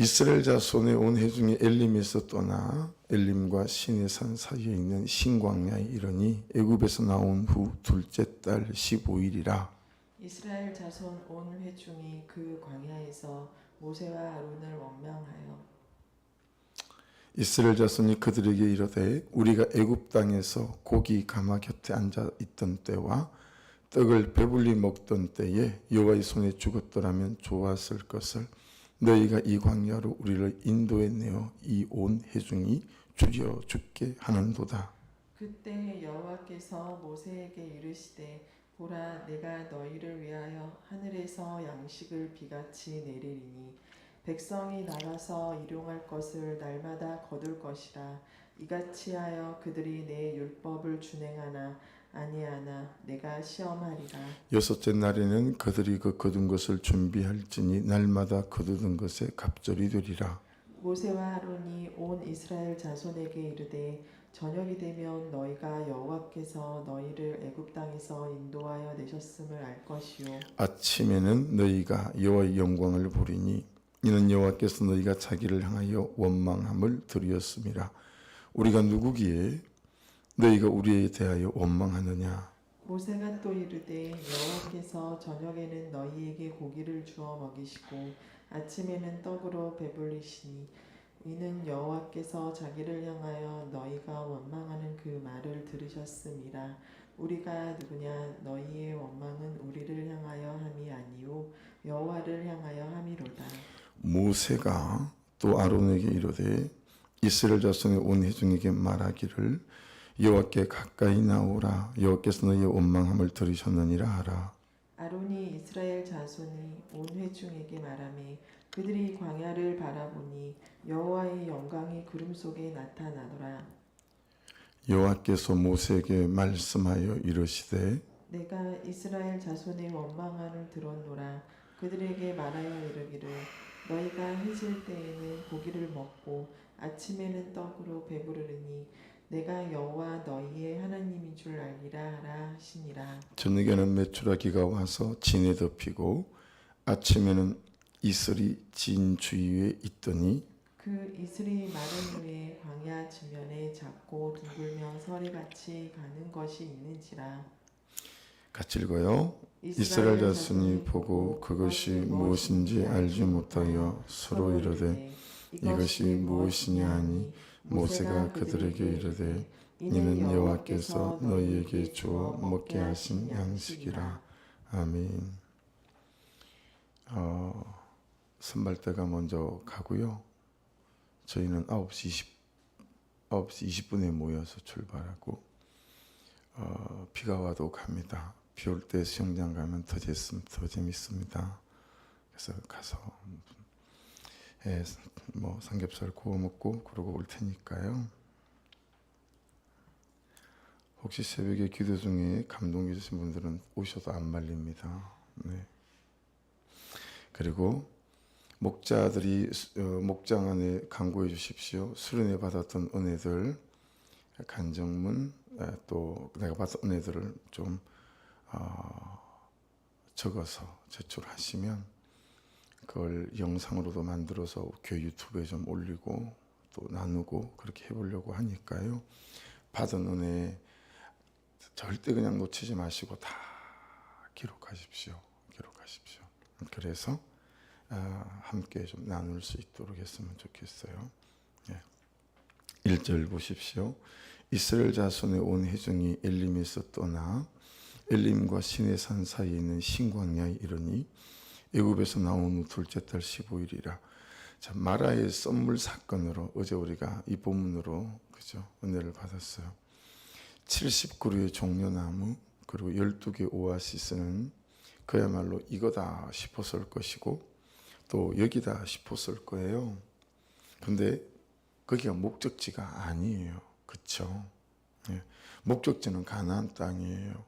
이스라엘 자손의 온 회중이 엘림에서 떠나 엘림과 시내산 사이에 있는 신광야에 이르니 애굽에서 나온 후 둘째 달 15일이라. 이스라엘 자손 온 회중이 그 광야에서 모세와 아론을 원망하여 이스라엘 자손이 그들에게 이르되 우리가 애굽 땅에서 고기 가마 곁에 앉아 있던 때와 떡을 배불리 먹던 때에 여호와의 손에 죽었더라면 좋았을 것을 너희가 이 광야로 우리를 인도해 내어 이 온 회중이 줄여 죽게 하는도다. 그때 여호와께서 모세에게 이르시되 보라 내가 너희를 위하여 하늘에서 양식을 비같이 내리리니 백성이 나가서 일용할 것을 날마다 거둘 것이라. 이같이 하여 그들이 내 율법을 준행하나 아니하나 내가 시험하리라. 여섯째 날에는 그들이 그 거둔 것을 준비할지니 날마다 거두던 것에 갑절이 되리라. 모세와 아론이 온 이스라엘 자손에게 이르되 저녁이 되면 너희가 여호와께서 너희를 애굽 땅에서 인도하여 내셨음을 알 것이요 아침에는 너희가 여호와의 영광을 보리니 이는 여호와께서 너희가 자기를 향하여 원망함을 들으셨음이라. 우리가 누구기에 너희가 우리에 대하여 원망하느냐. 모세가 또 이르되 여호와께서 저녁에는 너희에게 고기를 주어 먹이시고 아침에는 떡으로 배불리시니 이는 여호와께서 자기를 향하여 너희가 원망하는 그 말을 들으셨음이라. 우리가 누구냐 너희의 원망은 우리를 향하여 함이 아니요 여호와를 향하여 함이로다. 모세가 또 아론에게 이르되 이스라엘 자손의 온 회중에게 말하기를 여호와께 가까이 나오라. 여호와께서 너희의 원망함을 들으셨느니라 하라. 아론이 이스라엘 자손이 온 회중에게 말하매 그들이 광야를 바라보니 여호와의 영광이 구름 속에 나타나더라. 여호와께서 모세에게 말씀하여 이르시되 내가 이스라엘 자손의 원망함을 들었노라. 그들에게 말하여 이르기를 너희가 해질 때에는 고기를 먹고 아침에는 떡으로 배부르니 내가 여호와 너희의 하나님인 줄 알리라 하라 하시니라. 저녁에는 메추라기가 와서 진에 덮이고 아침에는 이슬이 진 주위에 있더니 그 이슬이 마른 후에 광야 지면에 작고 둥글며 서리같이 가는 것이 있는지라. 같이 읽어요. 이스라엘 자손이 보고 그것이 무엇인지 알지 못하여 서로 이르되 이것이 무엇이냐 하니 모세가 그들에게 이르되 이는 여호와께서 너희에게 주어 먹게 하신 양식이라. 아멘. 선발대가 먼저 가고요. 저희는 9시 20분에 모여서 출발하고 비가 와도 갑니다. 비 올 때 수영장 가면 더 재밌습니다. 그래서 가서 삼겹살 구워 먹고 그러고 올 테니까요. 혹시 새벽에 기도 중에 감동 주신 분들은 오셔도 안 말립니다. 네. 그리고 목자들이 목장 안에 간구해 주십시오. 수련회 받았던 은혜들, 간정문, 또 내가 받은 은혜들을 좀 적어서 제출하시면 그걸 영상으로도 만들어서 교회 유튜브에 좀 올리고 또 나누고 그렇게 해보려고 하니까요. 받은 은혜 절대 그냥 놓치지 마시고 다 기록하십시오. 그래서 함께 좀 나눌 수 있도록 했으면 좋겠어요. 1절 보십시오. 이스라엘 자손의 온 회중이 엘림에서 떠나 엘림과 시내산 사이에 있는 신광야에 이르니 애굽에서 나온 후 둘째 달 15일이라. 자, 마라의 썸물 사건으로 어제 우리가 이 본문으로 그죠 은혜를 받았어요. 70그루의 종려나무 그리고 12개 오아시스는 그야말로 이거다 싶었을 것이고 또 여기다 싶었을 거예요. 근데 거기가 목적지가 아니에요. 그렇죠? 목적지는 가나안 땅이에요.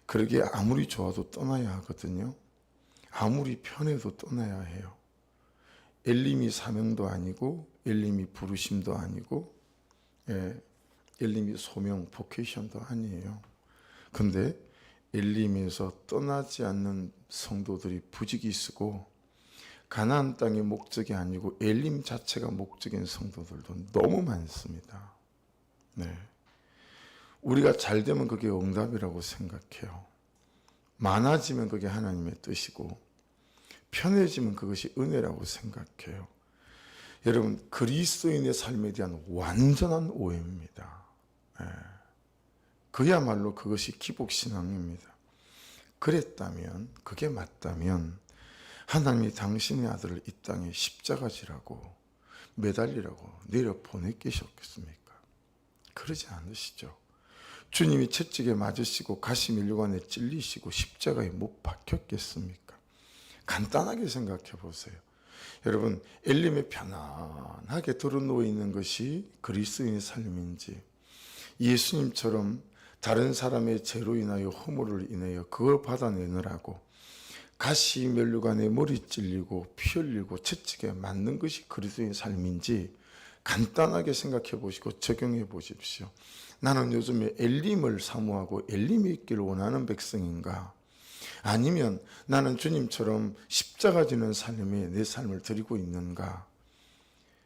그러기에 아무리 좋아도 떠나야 하거든요. 아무리 편해도 떠나야 해요. 엘림이 사명도 아니고 엘림이 부르심도 아니고 엘림이 소명, 보케이션도 아니에요. 근데 엘림에서 떠나지 않는 성도들이 부지기 쓰고 가나안 땅이 목적이 아니고 엘림 자체가 목적인 성도들도 너무 많습니다. 네. 우리가 잘 되면 그게 응답이라고 생각해요. 많아지면 그게 하나님의 뜻이고 편해지면 그것이 은혜라고 생각해요. 여러분, 그리스도인의 삶에 대한 완전한 오해입니다. 예. 그야말로 그것이 기복신앙입니다. 그랬다면, 그게 맞다면 하나님이 당신의 아들을 이 땅에 십자가지라고 매달리라고 내려보냈겠습니까? 그러지 않으시죠. 주님이 채찍에 맞으시고 가시 밀려관에 찔리시고 십자가에 못 박혔겠습니까? 간단하게 생각해 보세요. 여러분, 엘림에 편안하게 들어누워 있는 것이 그리스도인의 삶인지, 예수님처럼 다른 사람의 죄로 인하여 허물을 인하여 그걸 받아내느라고 가시 면류관에 머리 찔리고 피 흘리고 채찍에 맞는 것이 그리스도의 삶인지 간단하게 생각해 보시고 적용해 보십시오. 나는 요즘에 엘림을 사모하고 엘림이 있기를 원하는 백성인가? 아니면 나는 주님처럼 십자가 지는 삶에 내 삶을 드리고 있는가?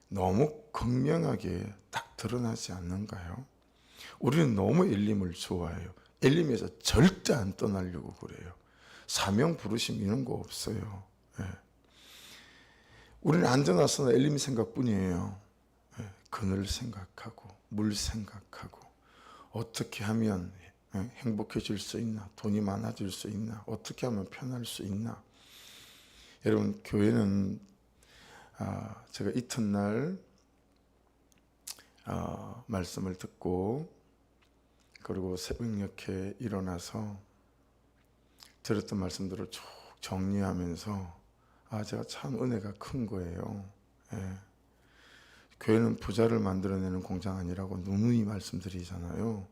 너무 극명하게 딱 드러나지 않는가요? 우리는 너무 엘림을 좋아해요. 엘림에서 절대 안 떠나려고 그래요. 사명 부르심 이런 거 없어요. 예. 우리는 앉아나서는 엘림 생각뿐이에요. 예. 그늘 생각하고 물 생각하고 어떻게 하면 행복해질 수 있나, 돈이 많아질 수 있나, 어떻게 하면 편할 수 있나. 여러분, 교회는 제가 이튿날 말씀을 듣고 그리고 새벽녘에 일어나서 들었던 말씀들을 쭉 정리하면서 제가 참 은혜가 큰 거예요. 예. 교회는 부자를 만들어내는 공장 아니라고 누누이 말씀드리잖아요.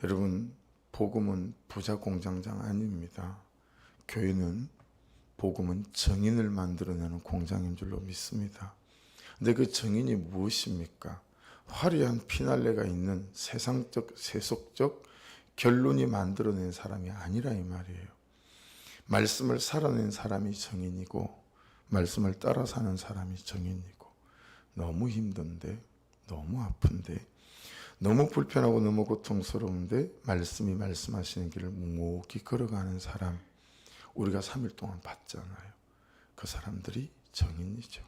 여러분, 복음은 부자 공장장 아닙니다. 교회는 복음은 정인을 만들어내는 공장인 줄로 믿습니다. 근데 그 정인이 무엇입니까? 화려한 피날레가 있는 세상적, 세속적 결론이 만들어낸 사람이 아니라 이 말이에요. 말씀을 살아낸 사람이 정인이고 말씀을 따라 사는 사람이 정인이고 너무 힘든데 너무 아픈데 너무 불편하고 너무 고통스러운데 말씀이 말씀하시는 길을 묵묵히 걸어가는 사람 우리가 3일 동안 봤잖아요. 그 사람들이 정인이죠.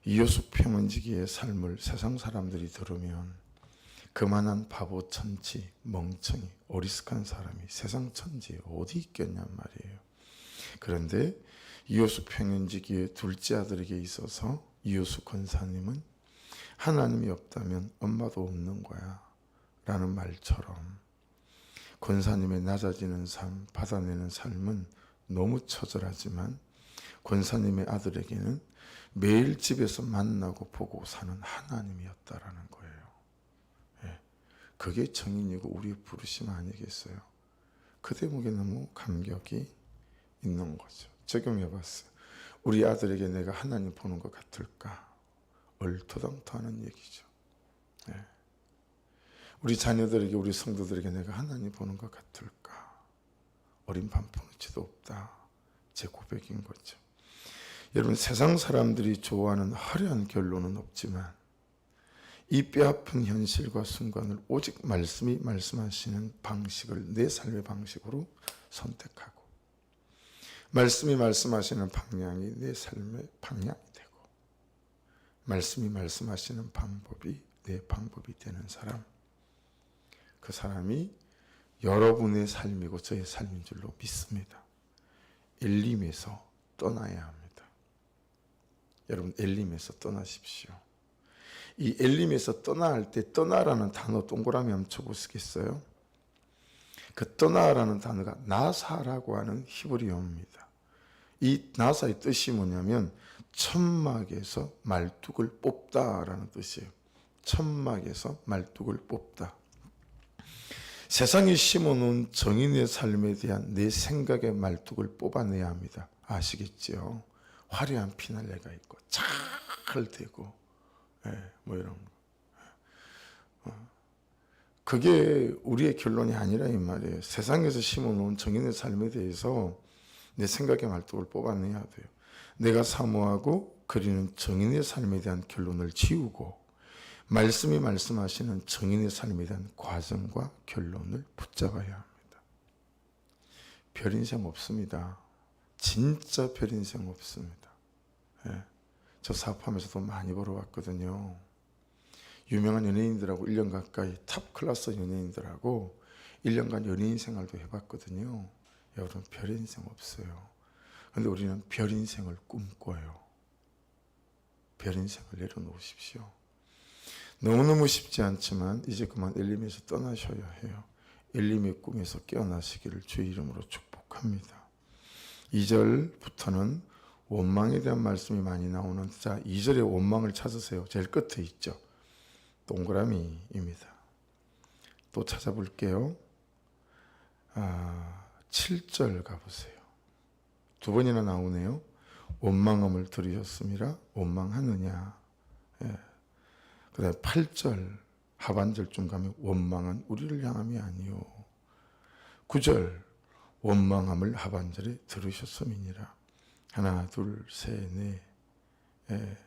이요셉 평원지기의 삶을 세상 사람들이 들으면 그만한 바보 천치 멍청이 어리숙한 사람이 세상 천지에 어디 있겠냔 말이에요. 그런데 이요셉 평원지기의 둘째 아들에게 있어서 이요셉 권사님은 하나님이 없다면 엄마도 없는 거야 라는 말처럼 권사님의 낮아지는 삶, 받아내는 삶은 너무 처절하지만 권사님의 아들에게는 매일 집에서 만나고 보고 사는 하나님이었다라는 거예요. 예. 그게 정인이고 우리의 부르심 아니겠어요? 그 대목에 너무 감격이 있는 거죠. 적용해 봤어요. 우리 아들에게 내가 하나님 보는 것 같을까? 얼토당토하는 얘기죠. 예. 우리 자녀들에게 우리 성도들에게 내가 하나님 보는 것 같을까? 어린 반푼어치도 없다. 제 고백인 거죠. 여러분, 세상 사람들이 좋아하는 화려한 결론은 없지만 이 뼈아픈 현실과 순간을 오직 말씀이 말씀하시는 방식을 내 삶의 방식으로 선택하고 말씀이 말씀하시는 방향이 내 삶의 방향이 되고 말씀이 말씀하시는 방법이 내 방법이 되는 사람, 그 사람이 여러분의 삶이고 저의 삶인 줄로 믿습니다. 엘림에서 떠나야 합니다. 여러분, 엘림에서 떠나십시오. 이 엘림에서 떠나야 할 때 떠나라는 단어 동그라미 한번 쳐보시겠어요? 그 떠나라는 단어가 나사라고 하는 히브리어입니다. 이 나사의 뜻이 뭐냐면 천막에서 말뚝을 뽑다라는 뜻이에요. 천막에서 말뚝을 뽑다. 세상에 심어놓은 정인의 삶에 대한 내 생각의 말뚝을 뽑아내야 합니다. 아시겠죠? 화려한 피날레가 있고 잘 되고 뭐 이런 거. 그게 우리의 결론이 아니라 이 말이에요. 세상에서 심어놓은 정인의 삶에 대해서 내 생각의 말뚝을 뽑아내야 돼요. 내가 사모하고 그리는 정인의 삶에 대한 결론을 지우고 말씀이 말씀하시는 정인의 삶에 대한 과정과 결론을 붙잡아야 합니다. 별 인생 없습니다. 진짜 별 인생 없습니다. 예. 저 사업하면서도 많이 벌어왔거든요. 유명한 연예인들하고 1년 가까이 탑 클래스 연예인들하고 1년간 연예인 생활도 해봤거든요. 여러분 별 인생 없어요. 그런데 우리는 별 인생을 꿈꿔요. 별 인생을 내려놓으십시오. 너무너무 쉽지 않지만 이제 그만 엘림에서 떠나셔야 해요. 엘림의 꿈에서 깨어나시기를 주의 이름으로 축복합니다. 2절부터는 원망에 대한 말씀이 많이 나오는, 자 2절에 원망을 찾으세요. 제일 끝에 있죠. 동그라미입니다. 또 찾아볼게요. 7절 가보세요. 두 번이나 나오네요. 원망함을 들으셨습니다. 원망하느냐. 예. 그 다음에 8절 하반절쯤 가면 원망은 우리를 향함이 아니요. 9절 원망함을 하반절에 들으셨음이니라. 하나 둘 셋 넷. 예.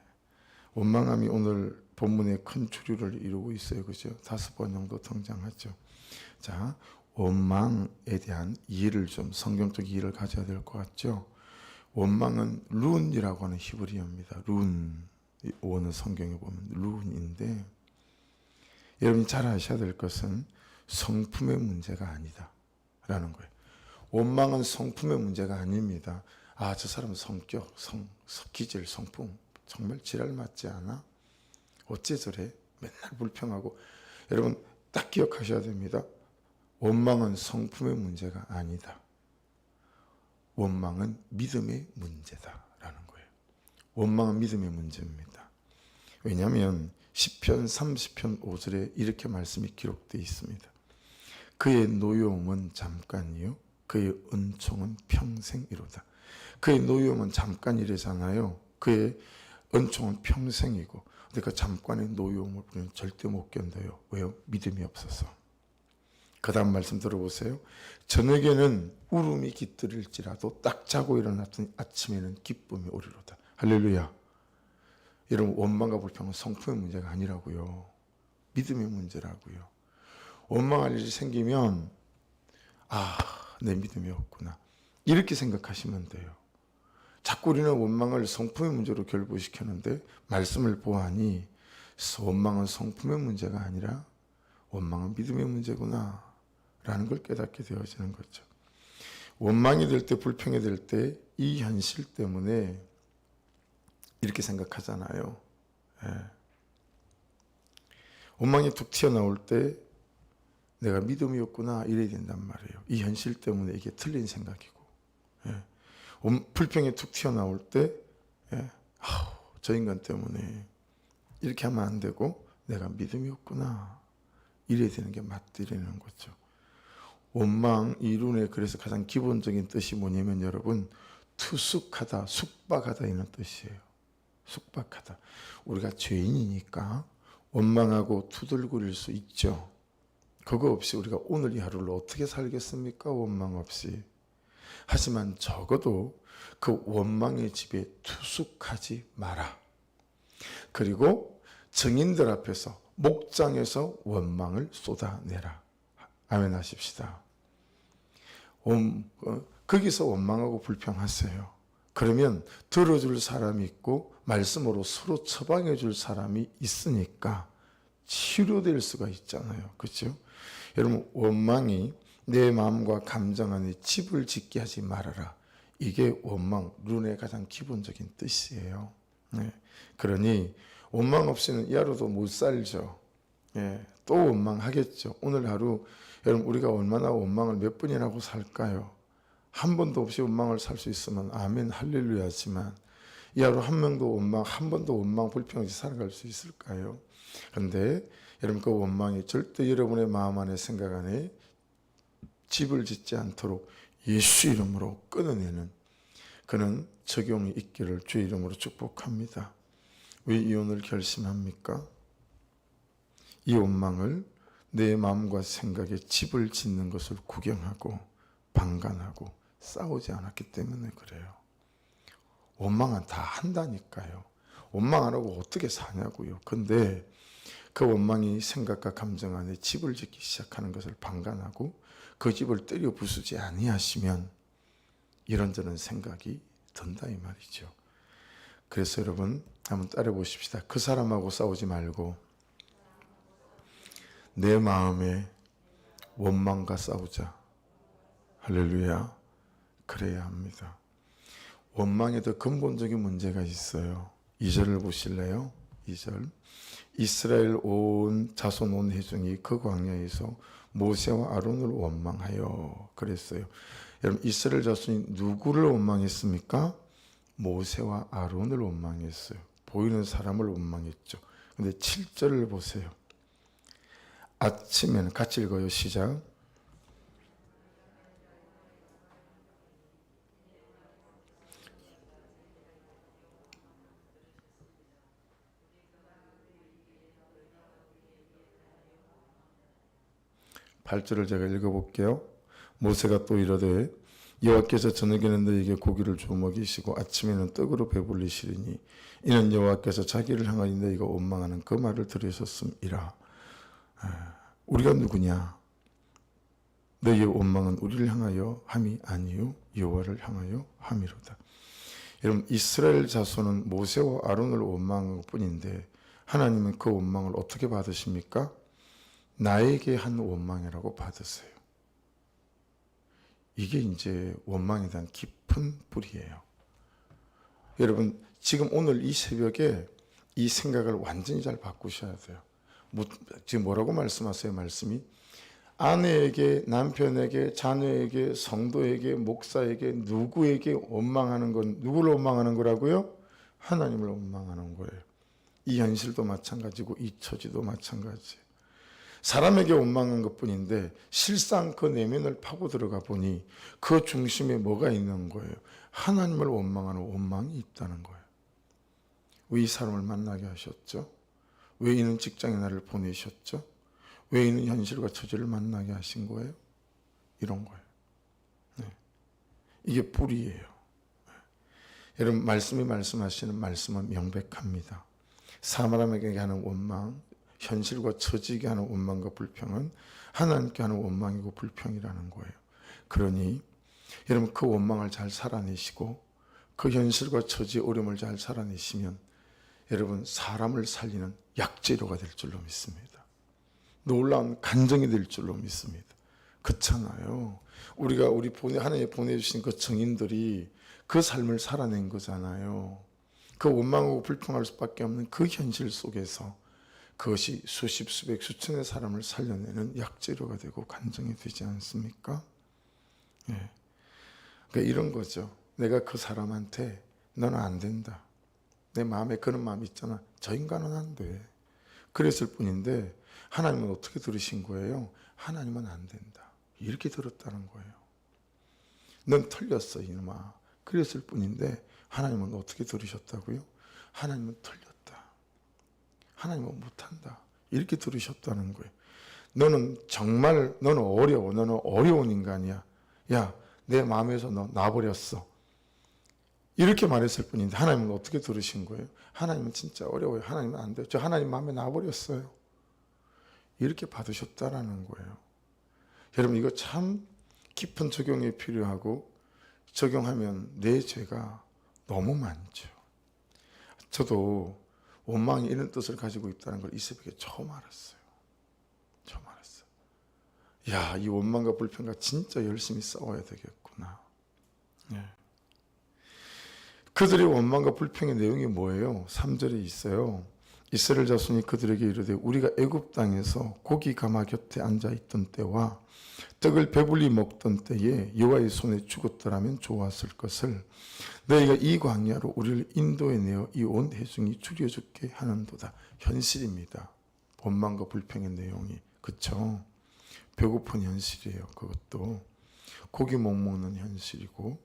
원망함이 오늘 본문의 큰 주류를 이루고 있어요. 그죠? 5번 정도 등장하죠. 자, 원망에 대한 이해를 좀, 성경적 이해를 가져야 될 것 같죠? 원망은 룬이라고 하는 히브리어입니다. 룬. 원어 성경에 보면 룬인데, 여러분이 잘 아셔야 될 것은 성품의 문제가 아니다 라는 거예요. 원망은 성품의 문제가 아닙니다. 아, 저 사람 성격, 기질, 성품 정말 지랄 맞지 않아? 어째 저래? 맨날 불평하고. 여러분 딱 기억하셔야 됩니다. 원망은 성품의 문제가 아니다. 원망은 믿음의 문제다라는 거예요. 원망은 믿음의 문제입니다. 왜냐하면 시편 30편 5절에 이렇게 말씀이 기록되어 있습니다. 그의 노여움은 잠깐이요 그의 은총은 평생이로다. 그의 노여움은 잠깐이래잖아요. 그의 은총은 평생이고, 그러니까 잠깐의 노여움을 우리는 절대 못 견뎌요. 왜요? 믿음이 없어서. 그 다음 말씀 들어보세요. 저녁에는 울음이 깃들일지라도 딱 자고 일어났더니 아침에는 기쁨이 오리로다. 할렐루야. 여러분 원망과 불평은 성품의 문제가 아니라고요. 믿음의 문제라고요. 원망할 일이 생기면 내 믿음이 없구나 이렇게 생각하시면 돼요. 자꾸 우리는 원망을 성품의 문제로 결부시켰는데 말씀을 보아하니 원망은 성품의 문제가 아니라 원망은 믿음의 문제구나 라는 걸 깨닫게 되어지는 거죠. 원망이 될 때, 불평이 될 때 이 현실 때문에 이렇게 생각하잖아요. 예. 원망이 툭 튀어나올 때 내가 믿음이 없구나 이래야 된단 말이에요. 이 현실 때문에 이게 틀린 생각이고. 예. 불평이 툭 튀어나올 때 저 인간 때문에 이렇게 하면 안 되고 내가 믿음이 없구나 이래야 되는 게 맞들이는 거죠. 원망 이론의 그래서 가장 기본적인 뜻이 뭐냐면 여러분 투숙하다, 숙박하다 이런 뜻이에요. 숙박하다. 우리가 죄인이니까 원망하고 투덜거릴 수 있죠. 그거 없이 우리가 오늘 이 하루를 어떻게 살겠습니까? 원망 없이. 하지만 적어도 그 원망의 집에 투숙하지 마라. 그리고 증인들 앞에서 목장에서 원망을 쏟아내라. 아멘 하십시다. 거기서 원망하고 불평하세요. 그러면 들어줄 사람이 있고 말씀으로 서로 처방해 줄 사람이 있으니까 치료될 수가 있잖아요. 그렇죠? 여러분 원망이 내 마음과 감정 안에 집을 짓게 하지 말아라. 이게 원망 룬의 가장 기본적인 뜻이에요. 네. 그러니 원망 없이는 이 하루도 못 살죠. 예, 또 원망하겠죠. 오늘 하루 여러분 우리가 얼마나 원망을 몇 번이나 살까요? 한 번도 없이 원망을 살 수 있으면 아멘 할렐루야지만 이 하루 한 번도 원망 불평 없이 살아갈 수 있을까요? 그런데 여러분 그 원망이 절대 여러분의 마음 안에 생각 안에 집을 짓지 않도록 예수 이름으로 끊어내는 그는 적용이 있기를 주의 이름으로 축복합니다. 왜 이혼을 결심합니까? 이 원망을 내 마음과 생각에 집을 짓는 것을 구경하고 방관하고 싸우지 않았기 때문에 그래요. 원망은 다 한다니까요. 원망 안 하고 어떻게 사냐고요. 근데 그 원망이 생각과 감정 안에 집을 짓기 시작하는 것을 방관하고 그 집을 때려 부수지 아니하시면 이런저런 생각이 든다 이 말이죠. 그래서 여러분 한번 따라 보십시다. 그 사람하고 싸우지 말고 내 마음에 원망과 싸우자. 할렐루야. 그래야 합니다. 원망에도 근본적인 문제가 있어요. 2절을 보실래요? 2절. 이스라엘 온 자손 온 회중이 그 광야에서 모세와 아론을 원망하여 그랬어요. 여러분 이스라엘 자손이 누구를 원망했습니까? 모세와 아론을 원망했어요. 보이는 사람을 원망했죠. 근데 7절을 보세요. 아침에는 같이 읽어요. 시작. 8절을 제가 읽어볼게요. 모세가 또 이르되 여호와께서 저녁에는 너에게 고기를 주어 먹이시고 아침에는 떡으로 배불리시리니 이는 여호와께서 자기를 향하여 너희가 원망하는 그 말을 들으셨음이라. 우리가 누구냐? 너희의 원망은 우리를 향하여 함이 아니요 여호와를 향하여 함이로다. 여러분 이스라엘 자손은 모세와 아론을 원망한 것뿐인데 하나님은 그 원망을 어떻게 받으십니까? 나에게 한 원망이라고 받으세요. 이게 이제 원망에 대한 깊은 뿌리예요. 여러분 지금 오늘 이 새벽에 이 생각을 완전히 잘 바꾸셔야 돼요. 지금 뭐라고 말씀하세요? 말씀이 아내에게, 남편에게, 자녀에게, 성도에게, 목사에게, 누구에게 원망하는 건 누구를 원망하는 거라고요? 하나님을 원망하는 거예요. 이 현실도 마찬가지고 이 처지도 마찬가지예요. 사람에게 원망한 것뿐인데 실상 그 내면을 파고 들어가 보니 그 중심에 뭐가 있는 거예요? 하나님을 원망하는 원망이 있다는 거예요. 왜 이 사람을 만나게 하셨죠? 왜 이는 직장에 나를 보내셨죠? 왜 이는 현실과 처지를 만나게 하신 거예요? 이런 거예요. 네. 이게 뿌리예요. 여러분 말씀이 말씀하시는 말씀은 명백합니다. 사람에게 하는 원망, 현실과 처지에게 하는 원망과 불평은 하나님께 하는 원망이고 불평이라는 거예요. 그러니 여러분 그 원망을 잘 살아내시고 그 현실과 처지의 어려움을 잘 살아내시면 여러분 사람을 살리는 약재료가 될 줄로 믿습니다. 놀라운 간정이 될 줄로 믿습니다. 그렇잖아요. 우리가 하나님이 보내주신 그 증인들이 그 삶을 살아낸 거잖아요. 그 원망하고 불평할 수밖에 없는 그 현실 속에서 그것이 수십, 수백, 수천의 사람을 살려내는 약재료가 되고 간증이 되지 않습니까? 예. 그러니까 이런 거죠. 내가 그 사람한테 너는 안 된다. 내 마음에 그런 마음이 있잖아. 저 인간은 안 돼. 그랬을 뿐인데 하나님은 어떻게 들으신 거예요? 하나님은 안 된다. 이렇게 들었다는 거예요. 넌 틀렸어 이놈아. 그랬을 뿐인데 하나님은 어떻게 들으셨다고요? 하나님은 틀렸다. 하나님은 못한다. 이렇게 들으셨다는 거예요. 너는 어려워. 너는 어려운 인간이야. 야, 내 마음에서 너 놔버렸어. 이렇게 말했을 뿐인데 하나님은 어떻게 들으신 거예요? 하나님은 진짜 어려워요. 하나님은 안 돼요. 저 하나님 마음에 놔버렸어요. 이렇게 받으셨다라는 거예요. 여러분 이거 참 깊은 적용이 필요하고 적용하면 내 죄가 너무 많죠. 저도 원망이 이런 뜻을 가지고 있다는 걸 이 새벽에 처음 알았어요. 처음 알았어요. 야, 이 원망과 불평과 진짜 열심히 싸워야 되겠구나. 예. 그들의 원망과 불평의 내용이 뭐예요? 3절에 있어요. 이스라엘 자손이 그들에게 이르되 우리가 애굽 땅에서 고기 가마 곁에 앉아 있던 때와 떡을 배불리 먹던 때에 여호와의 손에 죽었더라면 좋았을 것을 너희가 이 광야로 우리를 인도해 내어 이 온 회중이 죽여 죽게 하는도다. 현실입니다. 원망과 불평의 내용이. 그렇죠? 배고픈 현실이에요. 그것도 고기 못 먹는 현실이고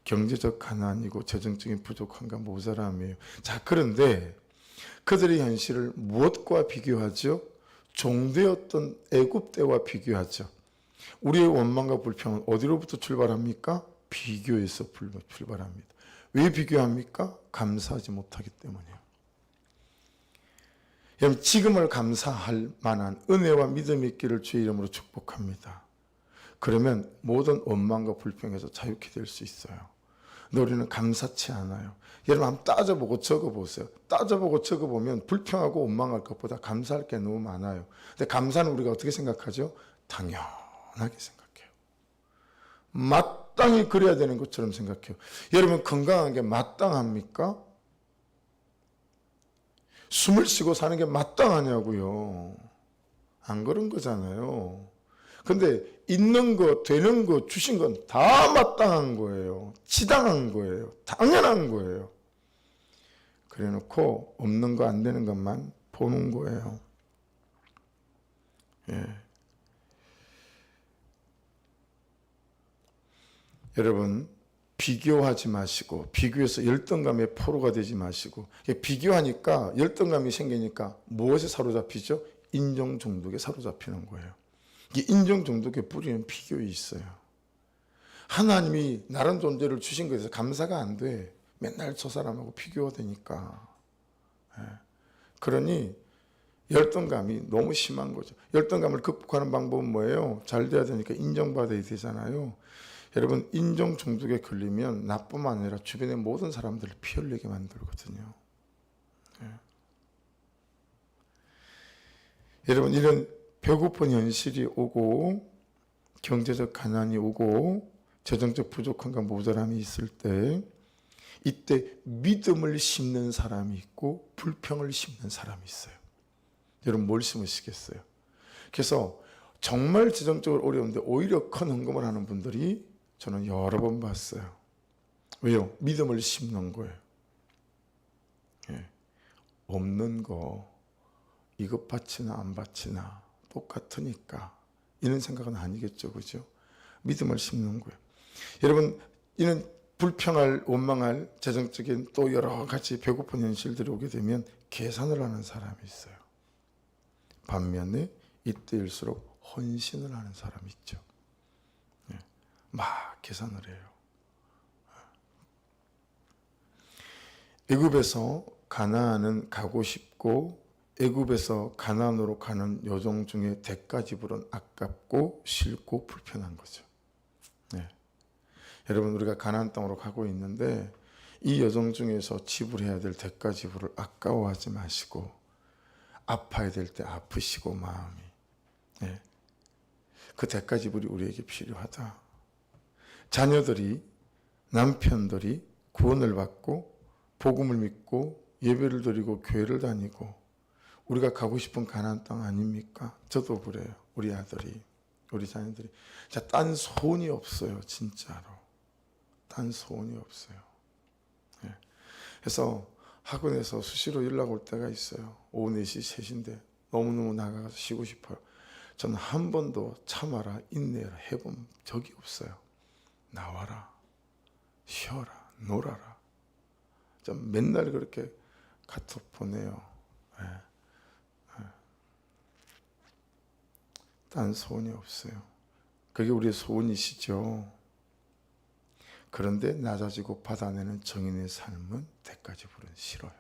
경제적 가난이고 재정적인 부족함과 모자람이에요. 자, 그런데 그들의 현실을 무엇과 비교하죠? 종되었던 애굽 때와 비교하죠. 우리의 원망과 불평은 어디로부터 출발합니까? 비교에서 출발합니다. 왜 비교합니까? 감사하지 못하기 때문이에요. 여러분, 지금을 감사할 만한 은혜와 믿음이 있기를 주의 이름으로 축복합니다. 그러면 모든 원망과 불평에서 자유케 될 수 있어요. 근데 우리는 감사치 않아요. 여러분 한번 따져보고 적어보세요. 따져보고 적어보면 불평하고 원망할 것보다 감사할 게 너무 많아요. 근데 감사는 우리가 어떻게 생각하죠? 당연하게 생각해요. 마땅히 그래야 되는 것처럼 생각해요. 여러분 건강한 게 마땅합니까? 숨을 쉬고 사는 게 마땅하냐고요. 안 그런 거잖아요. 근데 있는 거, 되는 거, 주신 건 다 마땅한 거예요. 지당한 거예요. 당연한 거예요. 그래 놓고 없는 거 안 되는 것만 보는 거예요. 예. 여러분, 비교하지 마시고, 비교해서 열등감의 포로가 되지 마시고, 비교하니까 열등감이 생기니까 무엇에 사로잡히죠? 인정 중독에 사로잡히는 거예요. 이 인정 중독의 뿌리는 비교에 있어요. 하나님이 나란 존재를 주신 것에 대해서 감사가 안 돼. 맨날 저 사람하고 비교가 되니까. 그러니 열등감이 너무 심한 거죠. 열등감을 극복하는 방법은 뭐예요? 잘 돼야 되니까 인정받아야 되잖아요. 여러분, 인정 중독에 걸리면 나뿐만 아니라 주변의 모든 사람들을 피 흘리게 만들거든요. 여러분, 이런 배고픈 현실이 오고 경제적 가난이 오고 재정적 부족함과 모자람이 있을 때, 이때 믿음을 심는 사람이 있고 불평을 심는 사람이 있어요. 여러분, 뭘 심으시겠어요? 그래서 정말 재정적으로 어려운데 오히려 큰 헌금을 하는 분들이 저는 여러 번 봤어요. 왜요? 믿음을 심는 거예요. 예. 없는 거 이것 바치나 안 바치나 똑같으니까 이런 생각은 아니겠죠, 그죠? 믿음을 심는 거예요. 여러분, 이는 불평할, 원망할 재정적인 또 여러 가지 배고픈 현실들이 오게 되면 계산을 하는 사람이 있어요. 반면에 이때일수록 헌신을 하는 사람이 있죠. 막 계산을 해요. 애굽에서 가나안은 가고 싶고 애굽에서 가나안으로 가는 여정 중에 대가지불은 아깝고 싫고 불편한 거죠. 네. 여러분, 우리가 가나안 땅으로 가고 있는데 이 여정 중에서 지불해야 될 대가지불을 아까워하지 마시고 아파야 될 때 아프시고 마음이, 네. 그 대가지불이 우리에게 필요하다. 자녀들이, 남편들이 구원을 받고 복음을 믿고 예배를 드리고 교회를 다니고 우리가 가고 싶은 가나안 땅 아닙니까? 저도 그래요. 우리 아들이, 우리 자녀들이. 자, 딴 소원이 없어요. 진짜로. 딴 소원이 없어요. 네. 그래서 학원에서 수시로 연락 올 때가 있어요. 오후 4시, 3시인데 너무너무 나가서 쉬고 싶어요. 저는 한 번도 참아라, 인내라 해본 적이 없어요. 나와라, 쉬어라, 놀아라. 좀 맨날 그렇게 카톡 보내요. 네. 네. 딴 소원이 없어요. 그게 우리의 소원이시죠. 그런데 낮아지고 받아내는 정인의 삶은 대가지불은 싫어요.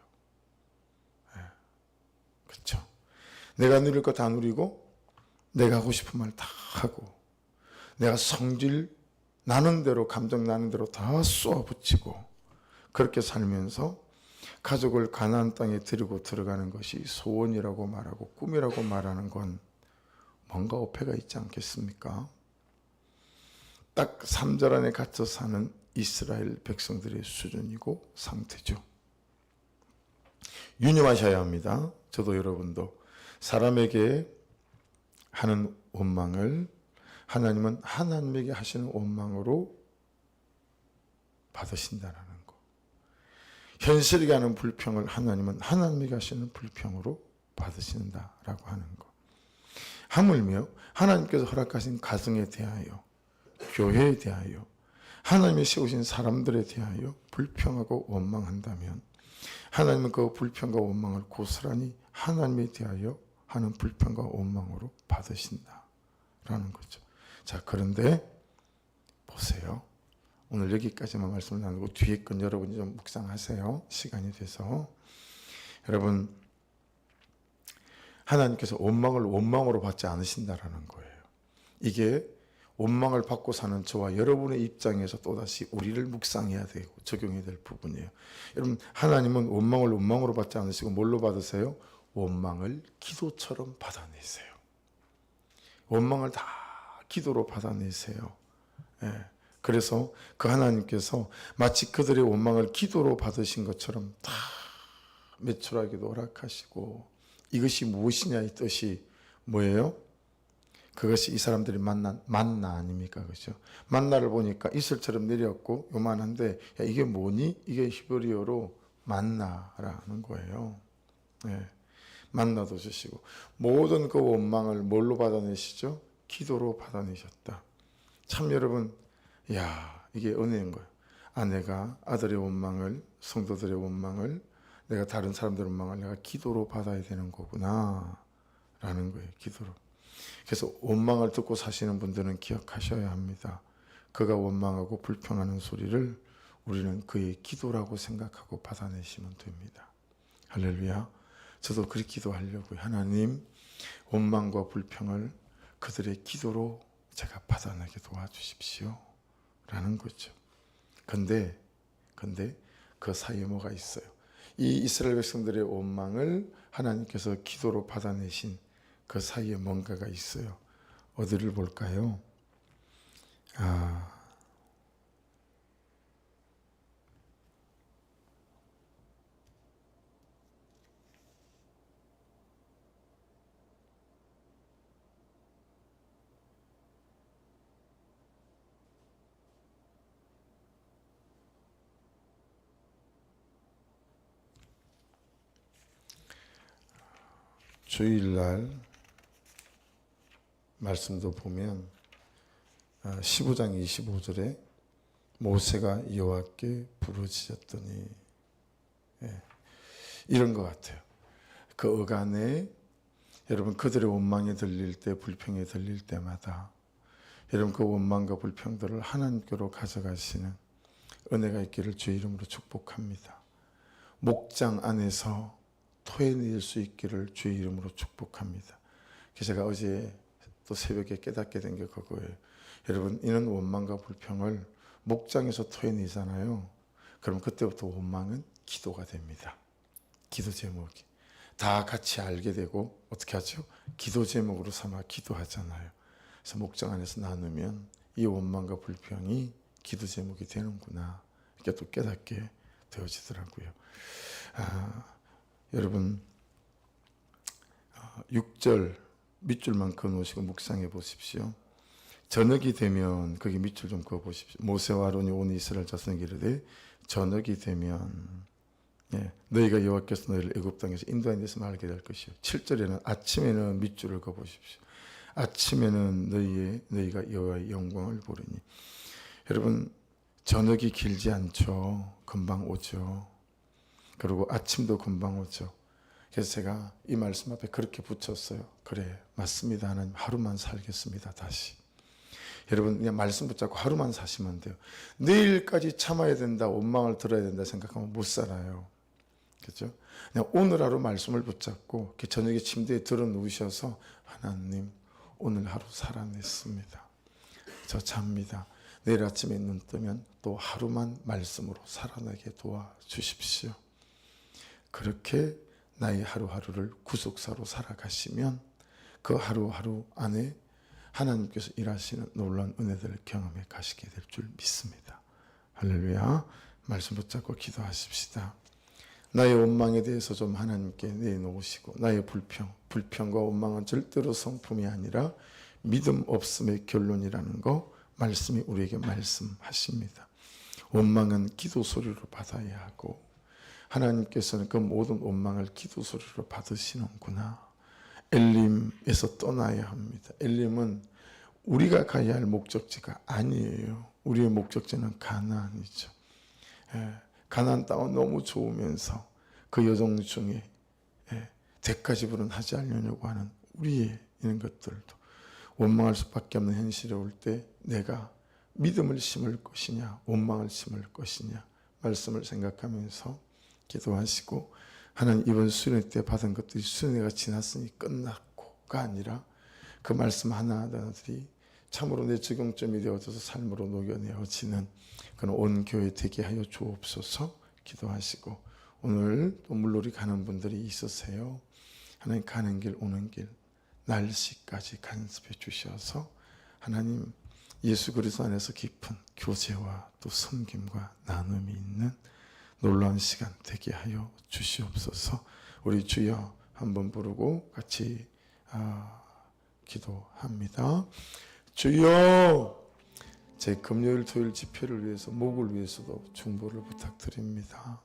네. 그렇죠? 내가 누릴 거 다 누리고 내가 하고 싶은 말 다 하고 내가 성질 나는 대로, 감정 나는 대로 다 쏘아붙이고 그렇게 살면서 가족을 가나안 땅에 데리고 들어가는 것이 소원이라고 말하고 꿈이라고 말하는 건 뭔가 어폐가 있지 않겠습니까? 딱 3절 안에 갇혀 사는 이스라엘 백성들의 수준이고 상태죠. 유념하셔야 합니다. 저도 여러분도 사람에게 하는 원망을 하나님은 하나님에게 하시는 원망으로 받으신다는 거. 현실에게 하는 불평을 하나님은 하나님에게 하시는 불평으로 받으신다라고 하는 거. 하물며 하나님께서 허락하신 가정에 대하여, 교회에 대하여, 하나님이 세우신 사람들에 대하여 불평하고 원망한다면 하나님은 그 불평과 원망을 고스란히 하나님에 대하여 하는 불평과 원망으로 받으신다라는 거죠. 자, 그런데 보세요. 오늘 여기까지만 말씀을 나누고 뒤에 건 여러분이 좀 묵상하세요. 시간이 돼서. 여러분, 하나님께서 원망을 원망으로 받지 않으신다라는 거예요. 이게 원망을 받고 사는 저와 여러분의 입장에서 또다시 우리를 묵상해야 되고 적용해야 될 부분이에요. 여러분, 하나님은 원망을 원망으로 받지 않으시고 뭘로 받으세요? 원망을 기도처럼 받아내세요. 원망을 다 기도로 받아내세요. 예. 그래서 그 하나님께서 마치 그들의 원망을 기도로 받으신 것처럼 다 매출하기도 허락하시고, 이것이 무엇이냐 이 뜻이 뭐예요? 그것이 이 사람들이 만난 만나 아닙니까? 그죠? 만나를 보니까 이슬처럼 내렸고 요만한데, 야, 이게 뭐니? 이게 히브리어로 만나라는 거예요. 예. 만나도 주시고, 모든 그 원망을 뭘로 받아내시죠? 기도로 받아내셨다. 참 여러분, 야, 이게 은혜인 거예요. 아내가 아들의 원망을, 성도들의 원망을, 내가 다른 사람들의 원망을 내가 기도로 받아야 되는 거구나 라는 거예요. 기도로. 그래서 원망을 듣고 사시는 분들은 기억하셔야 합니다. 그가 원망하고 불평하는 소리를 우리는 그의 기도라고 생각하고 받아내시면 됩니다. 할렐루야. 저도 그렇게 기도하려고요. 하나님, 원망과 불평을 그들의 기도로 제가 받아내게 도와주십시오 라는 거죠. 근데 그 사이에 뭐가 있어요? 이 이스라엘 백성들의 원망을 하나님께서 기도로 받아내신 그 사이에 뭔가가 있어요. 어디를 볼까요? 주일날 말씀도 보면 15장 25절에 모세가 여호와께 부르짖었더니, 이런 것 같아요. 그 어간에 여러분 그들의 원망이 들릴 때, 불평이 들릴 때마다 여러분 그 원망과 불평들을 하나님께로 가져가시는 은혜가 있기를 주의 이름으로 축복합니다. 목장 안에서 토해낼 수 있기를 주의 이름으로 축복합니다. 그래서 제가 어제 또 새벽에 깨닫게 된 게 그거예요. 여러분, 이런 원망과 불평을 목장에서 토해내잖아요. 그럼 그때부터 원망은 기도가 됩니다. 기도 제목이. 다 같이 알게 되고 어떻게 하죠? 기도 제목으로 삼아 기도하잖아요. 그래서 목장 안에서 나누면 이 원망과 불평이 기도 제목이 되는구나. 이렇게 또 깨닫게 되어지더라고요. 여러분 6절 밑줄만 그어놓으시고 묵상해 보십시오. 저녁이 되면, 거기 밑줄 좀 그어 보십시오. 모세와 아론이 온 이스라엘 자손에게 이르되 저녁이 되면 너희가 여호와께서 너희를 애굽 땅에서 인도한 데서 알게 될 것이요. 7절에는 아침에는 밑줄을 그어 보십시오. 아침에는 너희가 여호와의 영광을 보리니. 여러분, 저녁이 길지 않죠. 금방 오죠. 그리고 아침도 금방 오죠. 그래서 제가 이 말씀 앞에 그렇게 붙였어요. 그래, 맞습니다. 하나님, 하루만 살겠습니다. 다시. 여러분, 그냥 말씀 붙잡고 하루만 사시면 돼요. 내일까지 참아야 된다, 원망을 들어야 된다 생각하면 못 살아요. 그렇죠? 그냥 오늘 하루 말씀을 붙잡고 저녁에 침대에 들어 누우셔서, 하나님, 오늘 하루 살아냈습니다. 저 잡니다. 내일 아침에 눈 뜨면 또 하루만 말씀으로 살아나게 도와주십시오. 그렇게 나의 하루하루를 구속사로 살아가시면 그 하루하루 안에 하나님께서 일하시는 놀라운 은혜들을 경험해 가시게 될 줄 믿습니다. 할렐루야. 말씀 붙잡고 기도하십시다. 나의 원망에 대해서 좀 하나님께 내놓으시고, 나의 불평과 원망은 절대로 성품이 아니라 믿음 없음의 결론이라는 거 말씀이 우리에게 말씀하십니다. 원망은 기도 소리로 받아야 하고, 하나님께서는 그 모든 원망을 기도 소리로 받으시는구나. 엘림에서 떠나야 합니다. 엘림은 우리가 가야 할 목적지가 아니에요. 우리의 목적지는 가나안이죠. 가나안 땅은 너무 좋으면서 그 여정 중에 대가 지불은 하지 않으려고 하는 우리의 이런 것들도, 원망할 수밖에 없는 현실이 올 때 내가 믿음을 심을 것이냐, 원망을 심을 것이냐, 말씀을 생각하면서 기도하시고, 하나님 이번 수련회 때 받은 것들이 수련회가 지났으니 끝났고가 아니라 그 말씀 하나하나들이 참으로 내 적용점이 되어져서 삶으로 녹여내어지는 그런 온 교회 되게 하여 주옵소서. 기도하시고, 오늘 또 물놀이 가는 분들이 있으세요. 하나님 가는 길 오는 길 날씨까지 간섭해 주셔서 하나님 예수 그리스도 안에서 깊은 교제와 또 섬김과 나눔이 있는 놀라운 시간 되게 하여 주시옵소서. 우리 주여 한번 부르고 같이 기도합니다. 주여, 제 금요일 토요일 집회를 위해서 목을 위해서도 중보를 부탁드립니다.